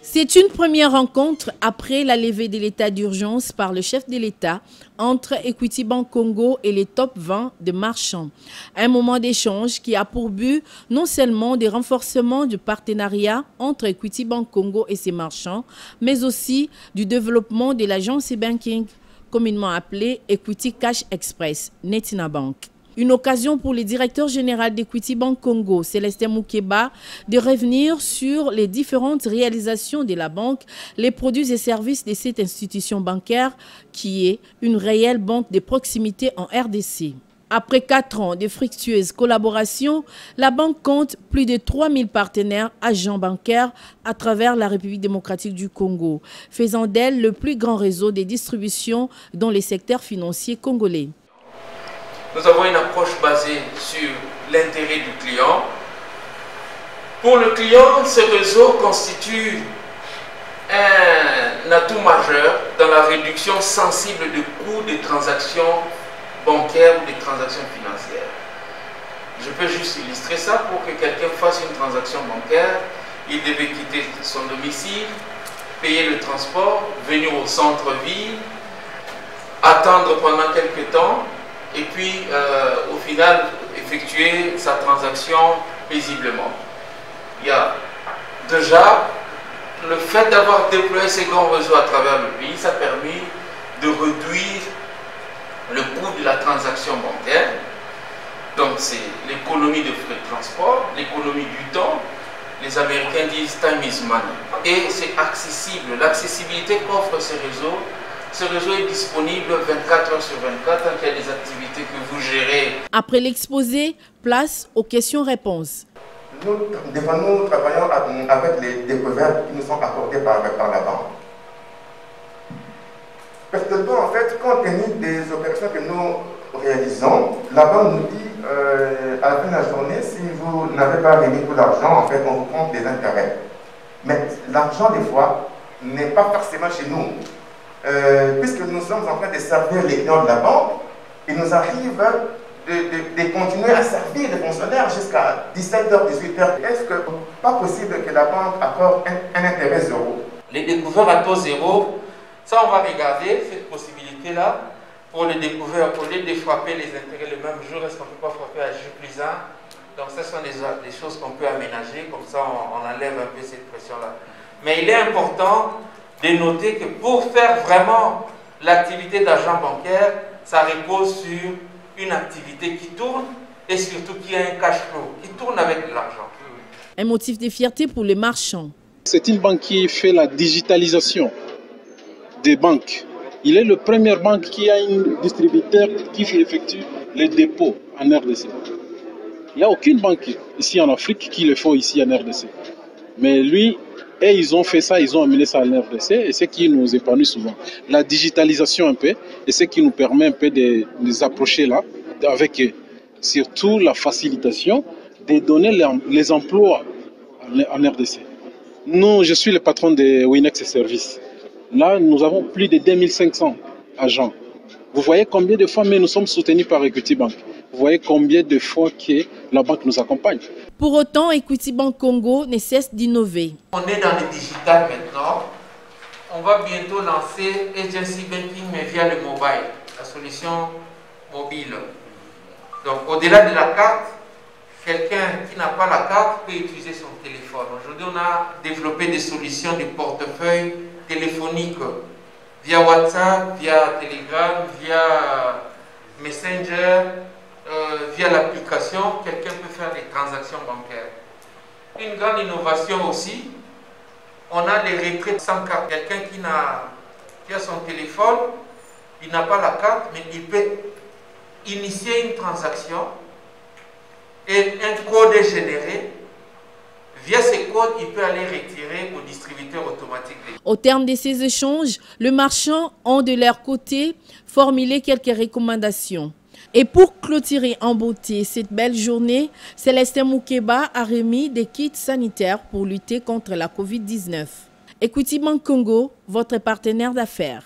C'est une première rencontre après la levée de l'état d'urgence par le chef de l'État entre Equity Bank Congo et les top 20 de marchands. Un moment d'échange qui a pour but non seulement de renforcement du partenariat entre Equity Bank Congo et ses marchands, mais aussi du développement de l'agence e-banking, communément appelée Equity Cash Express, Netina Bank. Une occasion pour le directeur général d'Equity Bank Congo, Célestin Moukeba, de revenir sur les différentes réalisations de la banque, les produits et services de cette institution bancaire qui est une réelle banque de proximité en RDC. Après 4 ans de fructueuses collaborations, la banque compte plus de 3000 partenaires agents bancaires à travers la République démocratique du Congo, faisant d'elle le plus grand réseau de distribution dans les secteurs financiers congolais. Nous avons une approche basée sur l'intérêt du client. Pour le client, ce réseau constitue un atout majeur dans la réduction sensible du coût des transactions bancaires ou des transactions financières. Je peux juste illustrer ça. Pour que quelqu'un fasse une transaction bancaire, il devait quitter son domicile, payer le transport, venir au centre-ville, attendre pendant quelques temps, et puis au final effectuer sa transaction paisiblement. Il y a déjà le fait d'avoir déployé ces grands réseaux à travers le pays, ça a permis de réduire le coût de la transaction bancaire. Donc c'est l'économie de frais de transport, l'économie du temps. Les Américains disent time is money. Et c'est accessible. L'accessibilité qu'offre ce réseau est disponible 24 heures sur 24 tant qu'il y a des activités que vous gérez. Après l'exposé, place aux questions-réponses. Nous travaillons avec les découvertes qui nous sont apportées par la banque. Personnellement, en fait, compte tenu des opérations que nous réalisons, la banque nous dit à la fin de la journée, si vous n'avez pas remis tout l'argent, en fait, on vous compte des intérêts. Mais l'argent, des fois, n'est pas forcément chez nous. Puisque nous sommes en train de servir les clients de la banque, il nous arrive de continuer à servir les fonctionnaires jusqu'à 17h, 18h. Est-ce que pas possible que la banque accorde un intérêt zéro? Les découverts à taux zéro, ça on va regarder cette possibilité-là. Pour les découverts, au lieu de frapper les intérêts le même jour, est-ce qu'on ne peut pas frapper à J+1? Donc ce sont des choses qu'on peut aménager, comme ça on enlève un peu cette pression-là. Mais il est important de noter que pour faire vraiment l'activité d'agent bancaire, ça repose sur une activité qui tourne et surtout qui a un cash flow, qui tourne avec de l'argent. Un motif de fierté pour les marchands. C'est une banque qui fait la digitalisation des banques. Il est le premier banque qui a un distributeur qui effectue les dépôts en RDC. Il n'y a aucune banque ici en Afrique qui le fait ici en RDC. Mais lui, et ils ont fait ça, ils ont amené ça en RDC et c'est ce qui nous épanouit souvent. La digitalisation un peu et ce qui nous permet un peu de nous approcher là avec eux. Surtout la facilitation de donner les emplois en RDC. Nous, je suis le patron de Winex Services. Là, nous avons plus de 2500 agents. Vous voyez combien de fois mais nous sommes soutenus par Equity Bank. Vous voyez combien de fois que la banque nous accompagne. Pour autant, Equity Bank Congo ne cesse d'innover. On est dans le digital maintenant. On va bientôt lancer Agency Banking mais via le mobile, la solution mobile. Donc au-delà de la carte, quelqu'un qui n'a pas la carte peut utiliser son téléphone. Aujourd'hui, on a développé des solutions de portefeuille téléphonique via WhatsApp, via Telegram, via Messenger, via l'application, quelqu'un peut faire des transactions bancaires. Une grande innovation aussi, on a les retraits sans carte. Quelqu'un qui a son téléphone, il n'a pas la carte, mais il peut initier une transaction et un code est généré. Via ces codes, il peut aller retirer au distributeur automatique. Au terme de ces échanges, les marchands ont de leur côté formulé quelques recommandations. Et pour clôturer en beauté cette belle journée, Célestin Moukeba a remis des kits sanitaires pour lutter contre la Covid-19. Equity Bank Congo, votre partenaire d'affaires.